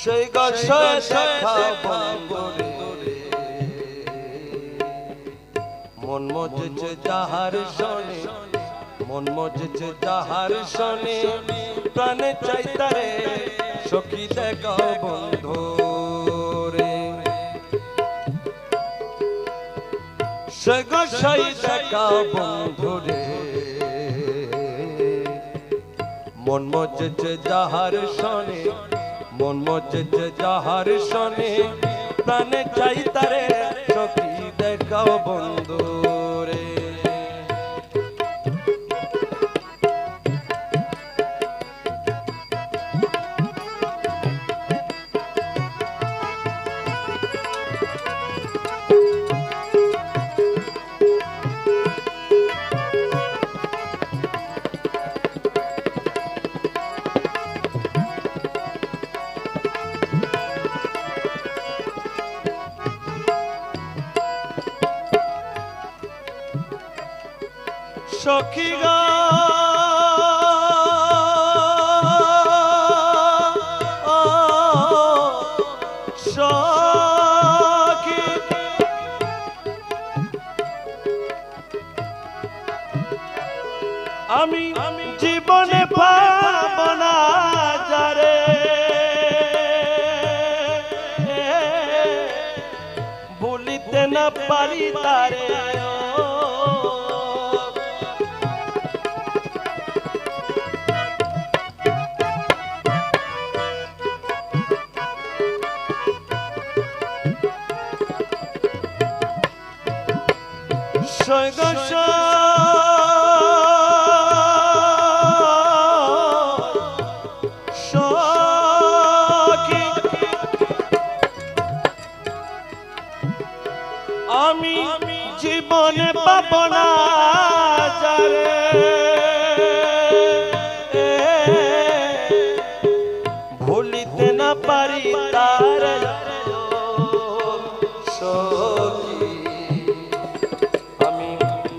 সেই গাছে দেখা বন্ধুরে মন মজেছে যাহার শোনে, মন মজেছে যাহার শোনে, প্রাণে চাই তারে সখী দেখা বন্ধুরে। সে গাছাই দেখা বন্ধুরে মন মজেছে যাহার শোনে, মন মজেছে যাহার শোনে, প্রাণে চাই তারে সখী দেখাও বন্ধুরে। সখী গো সখী, আমি জীবনে পাব না যারে ভুলিতে না পারি তারে। সখী আমি জীবনে পাব না যারে ভুলিতে না পারি তার। সখী আমি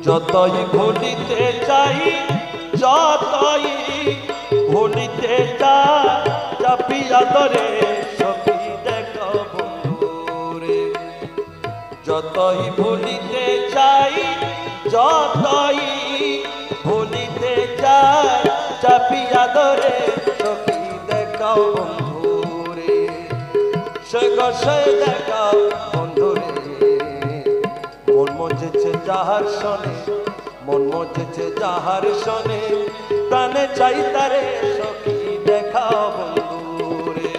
যতই ভুলিতে চাই, যতই ভুলিতে চাপিয়া ধরে সখী দেখো বন্ধুরে। যতই ভুলিতে চাই, যতই ভুলিতে চাই, চাপিয়া ধরে সখী দেখাও বন্ধুরে। সে গসে দেখাও বন্ধুরে মন মজেছে যাহার শোনে, মন মজেছে যাহার শোনে, প্রাণে চাই তারে সখী দেখাও বন্ধুরে।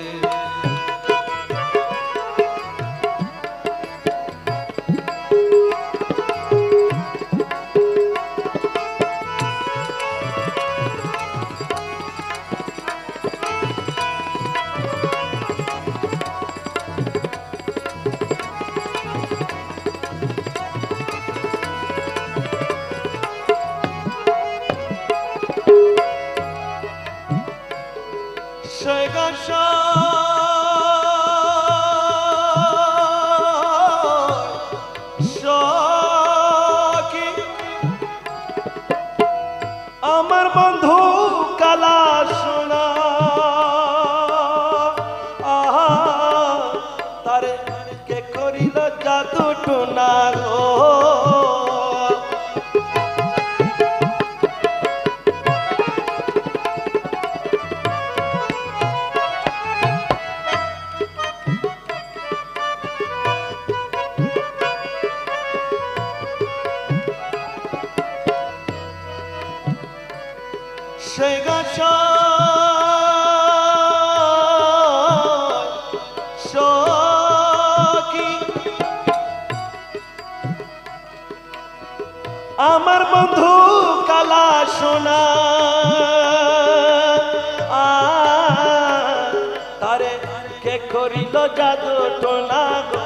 সখী আমার বন্ধু কালা সোনা, তারে কে করিল জাদু টুনা গো। সে গাছা সখী আমার বন্ধু কালা সোনা, তারে কে করিল জাদু টোনা গো।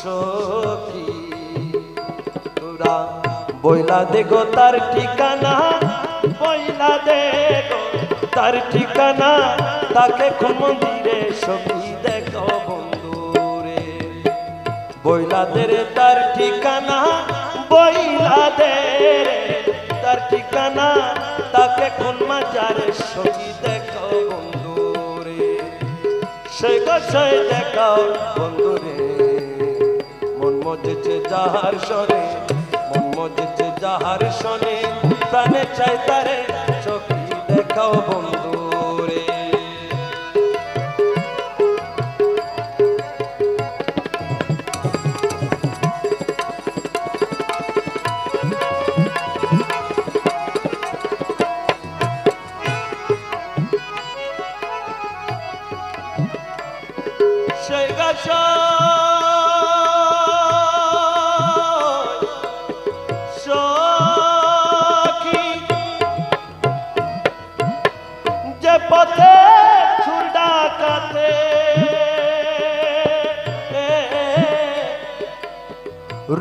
সখী তোরা বইলা দেখো তার ঠিকানা, বইলা দেখো তার ঠিকানা, তাকে কোন মন্দিরে সখী দেখো বন্ধুরে। বইলাদের তার ঠিকানা, বইলাদের তার ঠিকানা, তাকে কোন মাজারে সখী দেখাও বন্ধুরে, সেই গছয় দেখাও বন্ধুরে। মন মজেছে যাহার শনে, মন মজেছে যাহার শনে, প্রাণে চাই তারে সখী দেখাও বন্ধুরে। সেই সখী যে পথে ছুর ডাকাতে,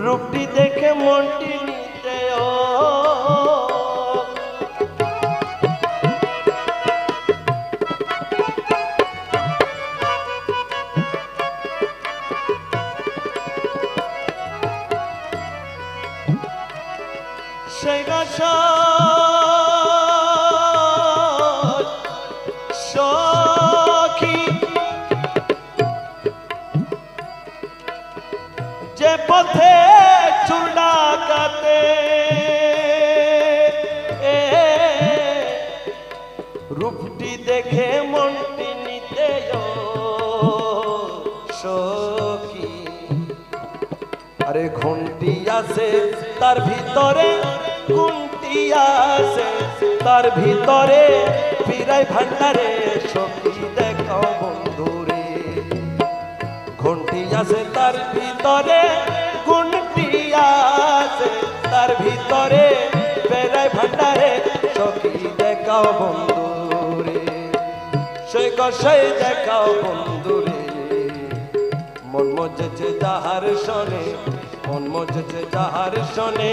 রূপটি দেখে মনটি নিতে ও সেই সখী যে পথে চুল ডাকাতে, রূপটি দেখে মনটি নিতে সখী। আরে ঘন্টি আছে তার ভিতরে, গুনটি আছে তার ভিতরে, ফিরাই ভান্ডারে সখী দেখাও বন্ধুরে। ঘন্টি আছে তার ভিতরে, গুনটি আছে তার ভিতরে, ফিরাই ভান্ডারে সখী দেখাও বন্ধুরে, সেই গছয় দেখাও বন্ধুরে। মন মজেছে যাহার শনে, মন মজেছে যাহার শনে,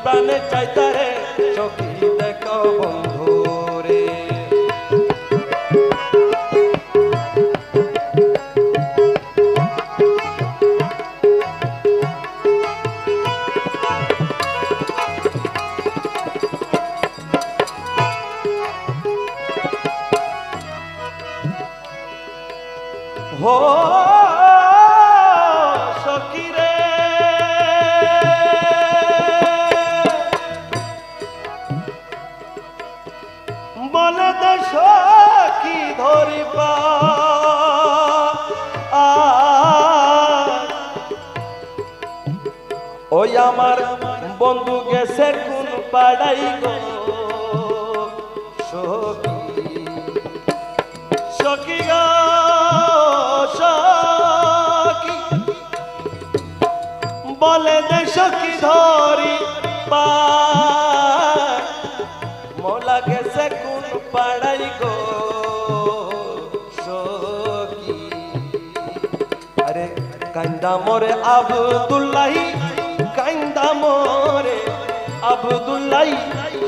প্রাণে চাই তারে সখী দেখাও বন্ধুরে। হো সখী রে, বলে দে সখী ধরিবা ওই আমার বন্ধু গেছে কোন পাড়াই গো সখী, সখী গো সখী, বলে দে সখী ধরি পা মোলা গেছে কোন পাড়াই গো সখী। আরে কান্দা মোরে আব্দুল্লাহি, কান্দা মোরে আব্দুল্লাহি,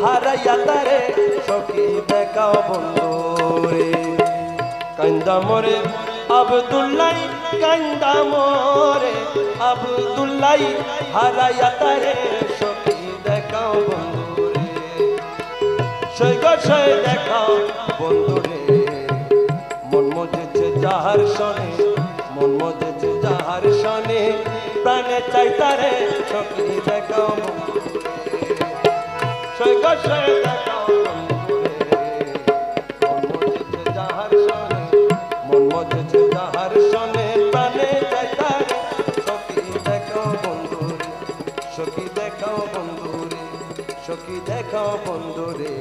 হারাইয়া তারে সখী দেখাও বন্ধুরে। কান্দা মোরে আব্দুল্লাহি, কান্দা মোরে আব্দুল্লাহি, হারাইয়া তারে সখী দেখাও বন্ধুরে, সেই গছয় দেখাও বন্ধুরে। মন মজেছে যাহার শনে, মন মজেছে যাহার শনে, প্রাণে চাই তারে সখী দেখাও বন্ধুরে, সেই গছয় দেখাও বন্ধুরে। মন মজেছে যাহার শনে, মন মজেছে যাহার শনে, প্রাণে চাই তারে সখী দেখাও বন্ধুরে, সখী দেখাও বন্ধুরে, সখী দেখাও বন্ধুরে।